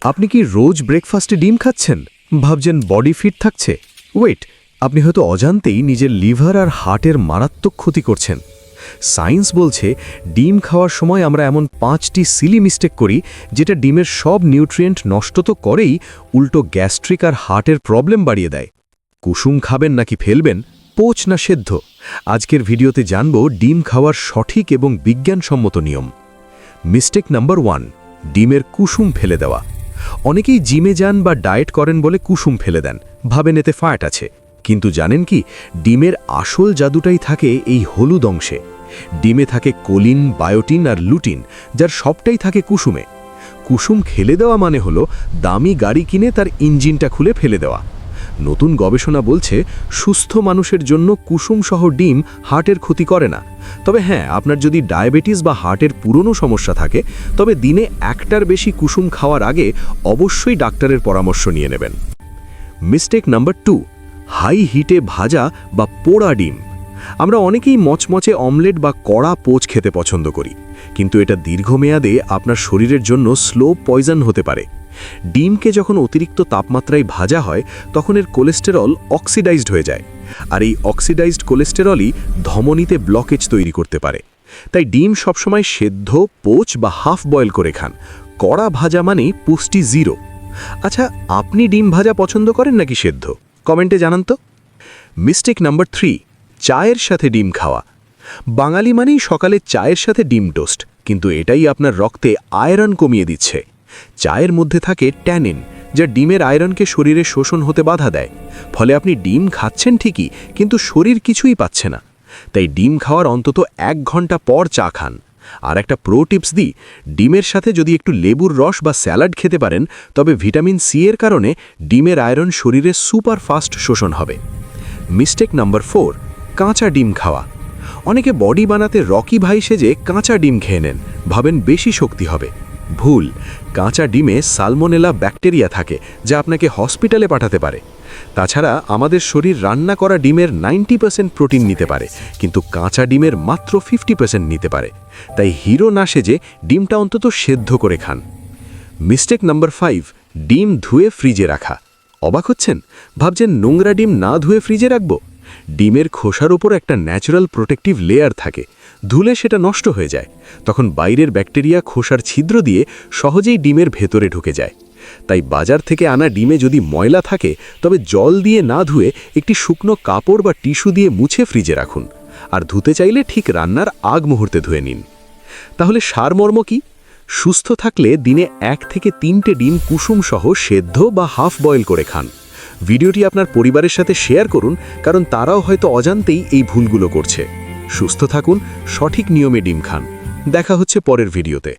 আপনি কি রোজ ব্রেকফাস্টে ডিম খাচ্ছেন? ভাবছেন বডি ফিট থাকছে? ওয়েট, আপনি হয়তো অজান্তেই নিজের লিভার আর হার্টের মারাত্মক ক্ষতি করছেন। সায়েন্স বলছে ডিম খাওয়ার সময় আমরা এমন 5টি সিলি মিস্টেক করি যেটা ডিমের সব নিউট্রিয়েন্ট নষ্ট তো করেই, উল্টো গ্যাস্ট্রিক আর হার্টের প্রবলেম বাড়িয়ে দেয়। কুসুম খাবেন নাকি ফেলবেন, পোচ না সেদ্ধ? আজকের ভিডিওতে জানব ডিম খাওয়ার সঠিক এবং বিজ্ঞানসম্মত নিয়ম। মিস্টেক নাম্বার 1, ডিমের কুসুম ফেলে দেওয়া। অনেকেই জিমে যান বা ডায়েট করেন বলে কুসুম ফেলে দেন, ভাবেন এতে ফ্যাট আছে। কিন্তু জানেন কি, ডিমের আসল জাদুটাই থাকে এই হলুদ অংশে। ডিমে থাকে কোলিন, বায়োটিন আর লুটিন, যার সবটাই থাকে কুসুমে। কুসুম খেলে দেওয়া মানে হলো দামি গাড়ি কিনে তার ইঞ্জিনটা খুলে ফেলে দেওয়া। নতুন গবেষণা বলছে সুস্থ মানুষের জন্য কুসুমসহ ডিম হার্টের ক্ষতি করে না। তবে হ্যাঁ, আপনার যদি ডায়াবেটিস বা হার্টের পুরনো সমস্যা থাকে, তবে দিনে একটার বেশি কুসুম খাওয়ার আগে অবশ্যই ডাক্তারের পরামর্শ নিয়ে নেবেন। মিস্টেক নাম্বার 2, হাই হিটে ভাজা বা পোড়া ডিম। আমরা অনেকেই মচমচে অমলেট বা কড়া পোচ খেতে পছন্দ করি, কিন্তু এটা দীর্ঘমেয়াদে আপনার শরীরের জন্য স্লো পয়জন হতে পারে। ডিমকে যখন অতিরিক্ত তাপমাত্রায় ভাজা হয়, তখন এর কোলেস্টেরল অক্সিডাইজড হয়ে যায়, আর এই অক্সিডাইজড কোলেস্টেরলই ধমনীতে ব্লকেজ তৈরি করতে পারে। তাই ডিম সবসময় সেদ্ধ, পোচ বা হাফ বয়েল করে খান। কড়া ভাজা মানে পুষ্টি জিরো। আচ্ছা, আপনি ডিম ভাজা পছন্দ করেন নাকি সেদ্ধ? কমেন্টে জানান তো। মিস্টেক নাম্বার 3, চায়ের সাথে ডিম খাওয়া। বাঙালি মানেই সকালে চায়ের সাথে ডিম টোস্ট, কিন্তু এটাই আপনার রক্তে আয়রন কমিয়ে দিচ্ছে। চায়ের মধ্যে থাকে ট্যানিন, যা ডিমের আয়রনকে শরীরে শোষণ হতে বাধা দেয়। ফলে আপনি ডিম খাচ্ছেন ঠিকই, কিন্তু শরীর কিছুই পাচ্ছে না। তাই ডিম খাওয়ার অন্তত 1 ঘন্টা পর চা খান। আর একটা প্রো টিপস দিই, ডিমের সাথে যদি একটু লেবুর রস বা স্যালাড খেতে পারেন, তবে ভিটামিন সি এর কারণে ডিমের আয়রন শরীরে সুপার ফাস্ট শোষণ হবে। মিস্টেক নাম্বার 4, কাঁচা ডিম খাওয়া। অনেকে বডি বানাতে রকি ভাই সেজে কাঁচা ডিম খেয়ে নেন, ভাবেন বেশি শক্তি হবে। ভুল। কাঁচা ডিমে সালমোনেলা ব্যাকটেরিয়া থাকে, যা আপনাকে হসপিটালে পাঠাতে পারে। তাছাড়া আমাদের শরীর রান্না করা ডিমের 90% প্রোটিন নিতে পারে, কিন্তু কাঁচা ডিমের মাত্র 50% নিতে পারে। তাই হিরো না সেজে ডিমটা অন্তত সেদ্ধ করে খান। মিস্টেক নাম্বার 5, ডিম ধুয়ে ফ্রিজে রাখা। অবাক হচ্ছেন? ভাবছেন নোংরা ডিম না ধুয়ে ফ্রিজে রাখব? ডিমের খোসার ওপর একটা ন্যাচারাল প্রোটেক্টিভ লেয়ার থাকে, ধুলে সেটা নষ্ট হয়ে যায়। তখন বাইরের ব্যাকটেরিয়া খোসার ছিদ্র দিয়ে সহজেই ডিমের ভেতরে ঢুকে যায়। তাই বাজার থেকে আনা ডিমে যদি ময়লা থাকে, তবে জল দিয়ে না ধুয়ে একটি শুকনো কাপড় বা টিস্যু দিয়ে মুছে ফ্রিজে রাখুন। আর ধুতে চাইলে ঠিক রান্নার আগ মুহূর্তে ধুয়ে নিন। তাহলে সারমর্ম কি? সুস্থ থাকলে দিনে 1 থেকে 3টে ডিম কুসুমসহ সেদ্ধ বা হাফ বয়েল করে খান। ভিডিওটি আপনার পরিবারের সাথে শেয়ার করুন, কারণ তারাও হয়তো অজান্তেই এই ভুলগুলো করছে। সুস্থ থাকুন, সঠিক নিয়মে ডিম খান। দেখা হচ্ছে পরের ভিডিওতে।